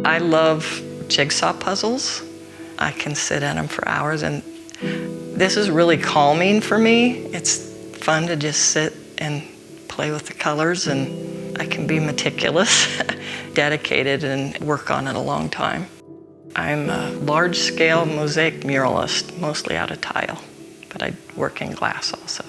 I love jigsaw puzzles. I can sit at them for hours, and this is really calming for me. It's fun to just sit and play with the colors, and I can be meticulous, dedicated, and work on it a long time. I'm a large-scale mosaic muralist, mostly out of tile, but I work in glass also.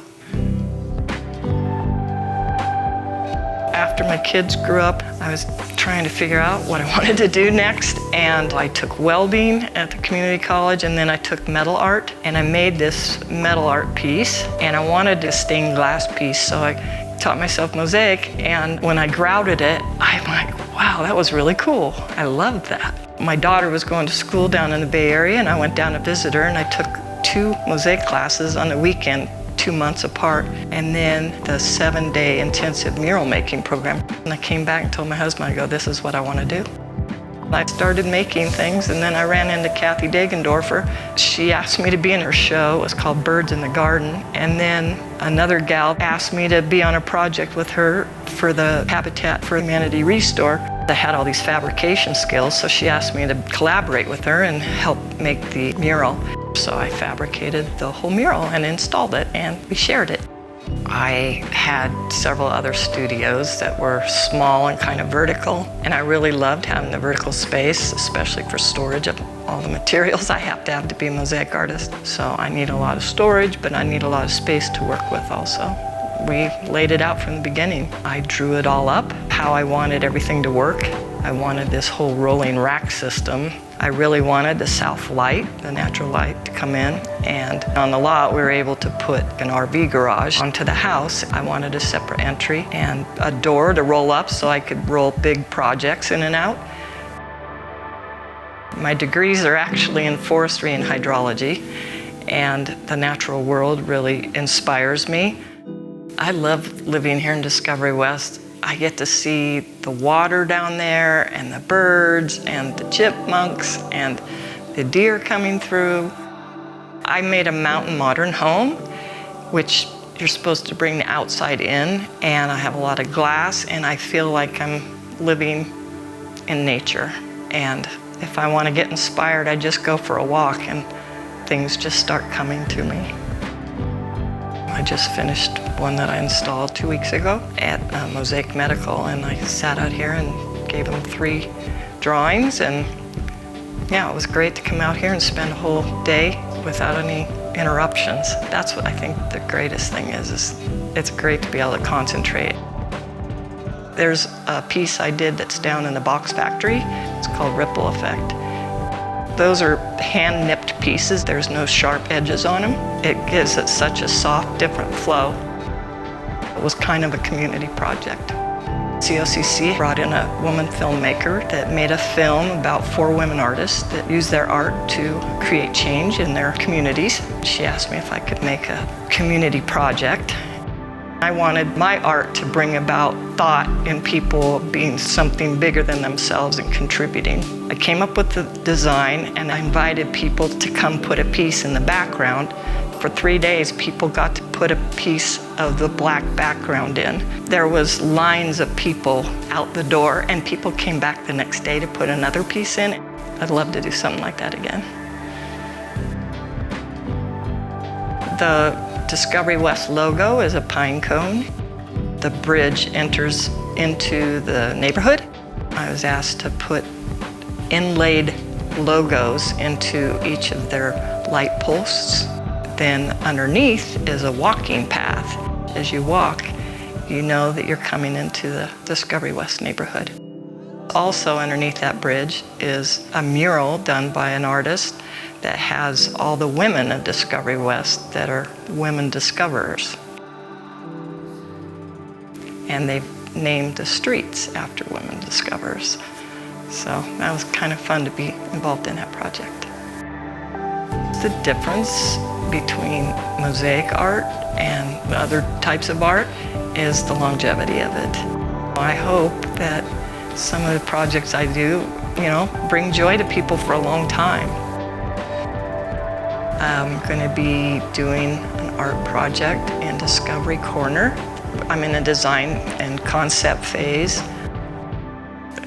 After my kids grew up, I was trying to figure out what I wanted to do next, and I took welding at the community college, and then I took metal art, and I made this metal art piece, and I wanted a stained glass piece, so I taught myself mosaic, and when I grouted it, I'm like, wow, that was really cool. I loved that. My daughter was going to school down in the Bay Area, and I went down to visit her, and I took 2 mosaic classes on the weekend, 2 months apart, and then the 7-day intensive mural making program. And I came back and told my husband, I go, this is what I want to do. I started making things, and then I ran into Kathy Dagendorfer. She asked me to be in her show. It was called Birds in the Garden. And then another gal asked me to be on a project with her for the Habitat for Humanity Restore. I had all these fabrication skills, so she asked me to collaborate with her and help make the mural. So I fabricated the whole mural and installed it, and we shared it. I had several other studios that were small and kind of vertical, and I really loved having the vertical space, especially for storage of all the materials I have to be a mosaic artist. So I need a lot of storage, but I need a lot of space to work with also. We laid it out from the beginning. I drew it all up, how I wanted everything to work. I wanted this whole rolling rack system. I really wanted the south light, the natural light, to come in. And on the lot, we were able to put an RV garage onto the house. I wanted a separate entry and a door to roll up so I could roll big projects in and out. My degrees are actually in forestry and hydrology, and the natural world really inspires me. I love living here in Discovery West. I get to see the water down there and the birds and the chipmunks and the deer coming through. I made a mountain modern home, which you're supposed to bring the outside in, and I have a lot of glass, and I feel like I'm living in nature. And if I want to get inspired, I just go for a walk and things just start coming to me. I just finished one that I installed 2 weeks ago at Mosaic Medical, and I sat out here and gave them 3 drawings, and yeah, it was great to come out here and spend a whole day without any interruptions. That's what I think the greatest thing is it's great to be able to concentrate. There's a piece I did that's down in the box factory. It's called Ripple Effect. Those are hand-nipped pieces. There's no sharp edges on them. It gives it such a soft, different flow. It was kind of a community project. COCC brought in a woman filmmaker that made a film about 4 women artists that use their art to create change in their communities. She asked me if I could make a community project. I wanted my art to bring about thought in people being something bigger than themselves and contributing. I came up with the design, and I invited people to come put a piece in the background. For 3 days, people got to put a piece of the black background in. There was lines of people out the door, and people came back the next day to put another piece in. I'd love to do something like that again. The Discovery West logo is a pine cone. The bridge enters into the neighborhood. I was asked to put inlaid logos into each of their light posts. Then underneath is a walking path. As you walk, you know that you're coming into the Discovery West neighborhood. Also underneath that bridge is a mural done by an artist that has all the women of Discovery West that are women discoverers. And they've named the streets after women discoverers. So that was kind of fun to be involved in that project. The difference between mosaic art and other types of art is the longevity of it. I hope that some of the projects I do, bring joy to people for a long time. I'm going to be doing an art project in Discovery Corner. I'm in a design and concept phase.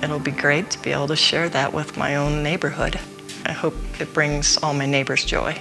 it'll be great to be able to share that with my own neighborhood. I hope it brings all my neighbors joy.